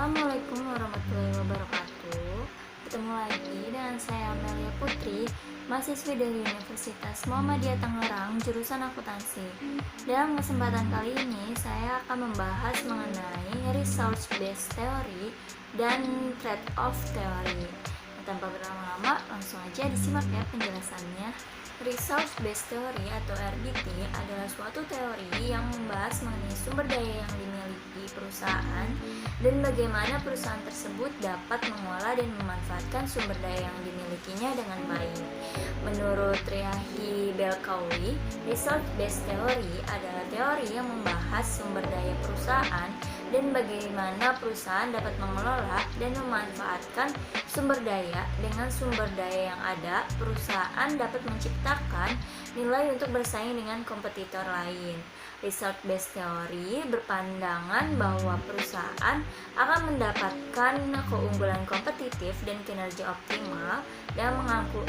Assalamualaikum warahmatullahi wabarakatuh. Ketemu lagi dengan saya Amelia Putri, mahasiswi dari Universitas Muhammadiyah Tangerang, jurusan akuntansi. Dalam kesempatan kali ini, saya akan membahas mengenai resource-based theory dan trade-off theory. Tanpa berlama-lama, langsung aja disimak ya penjelasannya. Resource-based theory atau RBT adalah suatu teori yang membahas mengenai sumber daya yang dimiliki perusahaan dan bagaimana perusahaan tersebut dapat mengolah dan memanfaatkan sumber daya yang dimilikinya dengan baik. Menurut Riahi Belkawi, resource-based theory adalah teori yang membahas sumber daya perusahaan dan bagaimana perusahaan dapat mengelola dan memanfaatkan sumber daya. Dengan sumber daya yang ada, perusahaan dapat menciptakan nilai untuk bersaing dengan kompetitor lain. Result-based theory berpandangan bahwa perusahaan akan mendapatkan keunggulan kompetitif dan kinerja optimal dan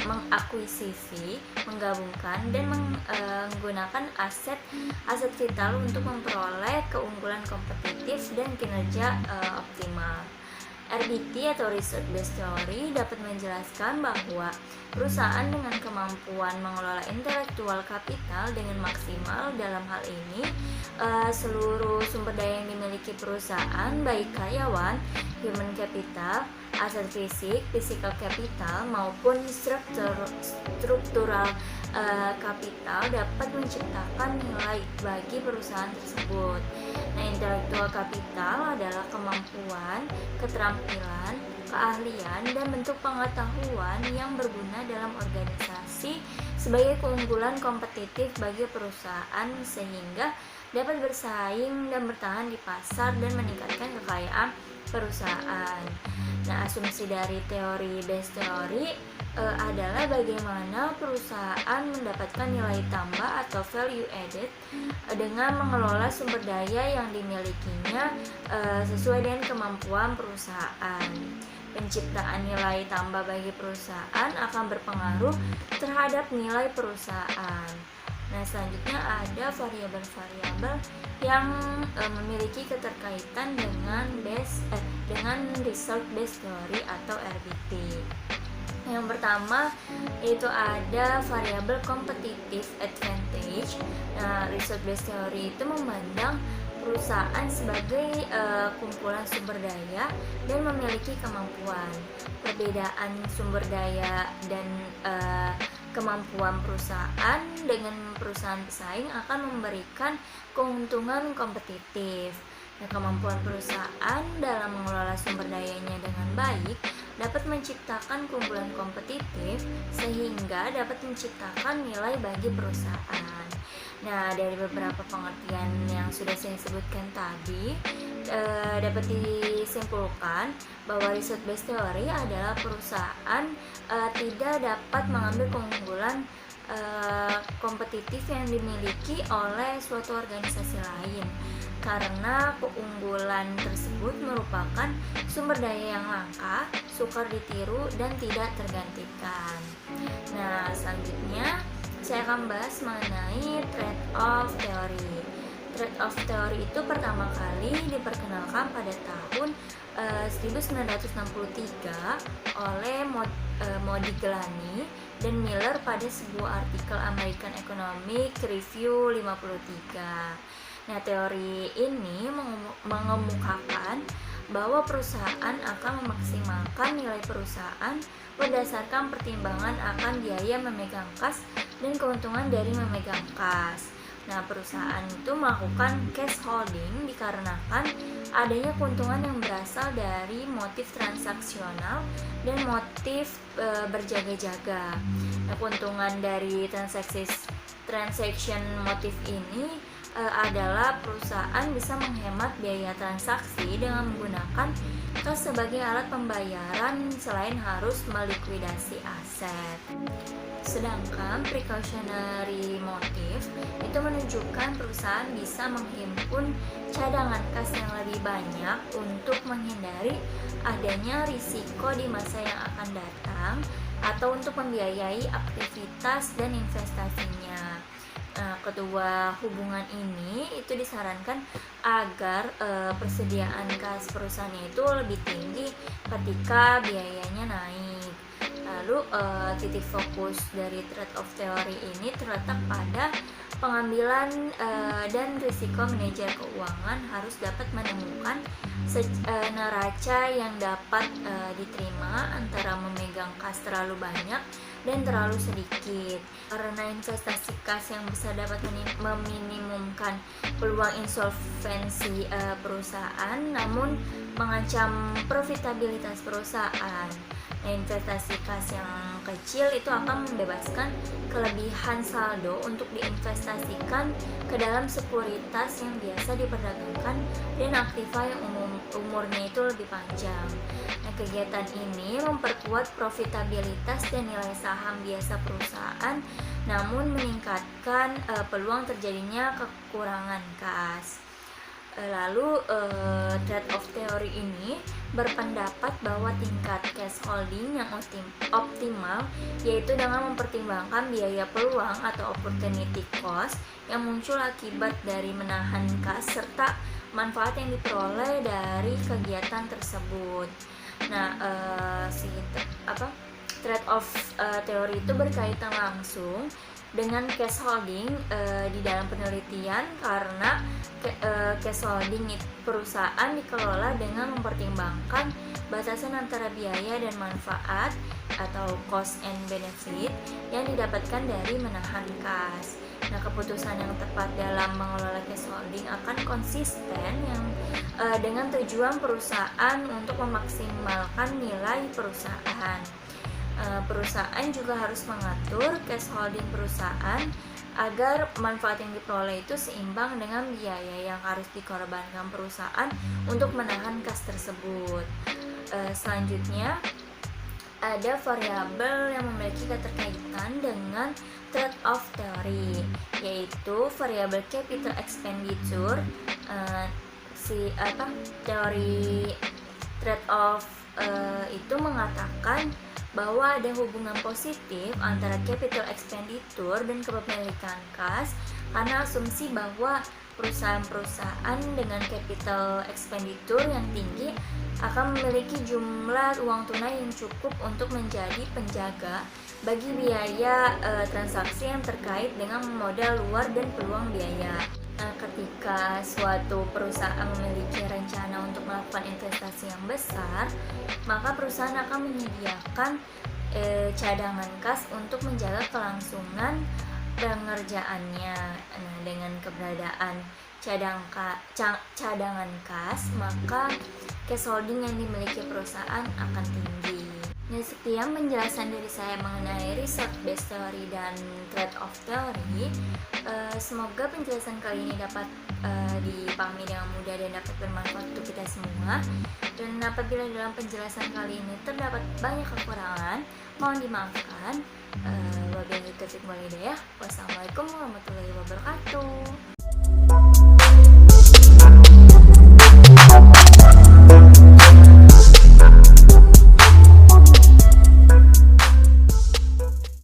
mengakuisisi, menggabungkan, dan menggunakan aset vital untuk memperoleh keunggulan kompetitif dan kinerja optimal. RBT atau Research Based Theory dapat menjelaskan bahwa perusahaan dengan kemampuan mengelola intelektual kapital dengan maksimal, dalam hal ini seluruh sumber daya yang dimiliki perusahaan, baik karyawan, human capital, aset fisik, physical capital, maupun struktural kapital, dapat menciptakan nilai bagi perusahaan tersebut. Nah, intelektual kapital adalah kemampuan, keterampilan, keahlian, dan bentuk pengetahuan yang berguna dalam organisasi sebagai keunggulan kompetitif bagi perusahaan sehingga dapat bersaing dan bertahan di pasar dan meningkatkan kekayaan perusahaan. Nah, asumsi dari teori based theory adalah bagaimana perusahaan mendapatkan nilai tambah atau value added dengan mengelola sumber daya yang dimilikinya sesuai dengan kemampuan perusahaan. Penciptaan nilai tambah bagi perusahaan akan berpengaruh terhadap nilai perusahaan. Nah, selanjutnya ada variabel-variabel yang memiliki keterkaitan dengan result based theory atau RBT. Yang pertama yaitu ada variabel competitive advantage. Nah, result based theory itu memandang perusahaan sebagai kumpulan sumber daya dan memiliki kemampuan. Perbedaan sumber daya dan kemampuan perusahaan dengan perusahaan pesaing akan memberikan keuntungan kompetitif. Nah, kemampuan perusahaan dalam mengelola sumber dayanya dengan baik dapat menciptakan keunggulan kompetitif sehingga dapat menciptakan nilai bagi perusahaan. Nah, dari beberapa pengertian yang sudah saya sebutkan tadi, dapat disimpulkan bahwa result based theory adalah perusahaan tidak dapat mengambil keunggulan kompetitif yang dimiliki oleh suatu organisasi lain karena keunggulan tersebut merupakan sumber daya yang langka, sukar ditiru, dan tidak tergantikan. Nah, selanjutnya saya akan bahas mengenai trade-off theory. Trade-off theory itu pertama kali diperkenalkan pada tahun 1963 oleh Modigliani dan Miller pada sebuah artikel American Economic Review 53. Nah, teori ini mengemukakan bahwa perusahaan akan memaksimalkan nilai perusahaan berdasarkan pertimbangan akan biaya memegang kas dan keuntungan dari memegang kas. Nah, perusahaan itu melakukan cash holding dikarenakan adanya keuntungan yang berasal dari motif transaksional dan motif berjaga-jaga. Nah, keuntungan dari transaction motif ini adalah perusahaan bisa menghemat biaya transaksi dengan menggunakan kas sebagai alat pembayaran selain harus melikuidasi aset. Sedangkan precautionary motif itu menunjukkan perusahaan bisa menghimpun cadangan kas yang lebih banyak untuk menghindari adanya risiko di masa yang akan datang atau untuk membiayai aktivitas dan investasinya. Nah, kedua hubungan ini itu disarankan agar persediaan kas perusahaannya itu lebih tinggi ketika biayanya naik. Lalu titik fokus dari trade-off teori ini terletak pada pengambilan dan risiko manajer keuangan harus dapat menemukan neraca yang dapat diterima antara memegang kas terlalu banyak dan terlalu sedikit, karena investasi kas yang besar dapat meminimumkan peluang insolvensi perusahaan namun mengancam profitabilitas perusahaan. Nah, investasi kas yang kecil itu akan membebaskan kelebihan saldo untuk diinvestasikan ke dalam sekuritas yang biasa diperdagangkan dan aktiva yang umurnya itu lebih panjang. Nah, kegiatan ini memperkuat profitabilitas dan nilai saham biasa perusahaan, namun meningkatkan peluang terjadinya kekurangan kas. Lalu trade-off teori ini berpendapat bahwa tingkat cash holding yang optimal yaitu dengan mempertimbangkan biaya peluang atau opportunity cost yang muncul akibat dari menahan kas serta manfaat yang diperoleh dari kegiatan tersebut. Nah, trade-off teori itu berkaitan langsung dengan cash holding di dalam penelitian, karena cash holding perusahaan dikelola dengan mempertimbangkan batasan antara biaya dan manfaat atau cost and benefit yang didapatkan dari menahan kas. Nah, keputusan yang tepat dalam mengelola cash holding akan konsisten dengan tujuan perusahaan untuk memaksimalkan nilai perusahaan. Perusahaan juga harus mengatur cash holding perusahaan agar manfaat yang diperoleh itu seimbang dengan biaya yang harus dikorbankan perusahaan untuk menahan kas tersebut. Selanjutnya ada variabel yang memiliki keterkaitan dengan trade-off teori, yaitu variabel capital expenditure. Teori trade-off itu mengatakan bahwa ada hubungan positif antara capital expenditure dan kepemilikan kas, karena asumsi bahwa perusahaan-perusahaan dengan capital expenditure yang tinggi akan memiliki jumlah uang tunai yang cukup untuk menjadi penjaga bagi biaya transaksi yang terkait dengan modal luar dan peluang biaya. Nah, ketika suatu perusahaan memiliki rencana untuk melakukan investasi yang besar, maka perusahaan akan menyediakan cadangan kas untuk menjaga kelangsungan pengerjaannya. Nah, dengan keberadaan cadangan kas, maka cash holding yang dimiliki perusahaan akan tinggi. Nah, sekian penjelasan dari saya mengenai research-based theory dan trade-off theory. Semoga penjelasan kali ini dapat dipahami dengan mudah dan dapat bermanfaat untuk kita semua. Dan apabila dalam penjelasan kali ini terdapat banyak kekurangan, mohon dimaafkan. Wabillahi taufiq wal hidayah. Wassalamualaikum warahmatullahi wabarakatuh.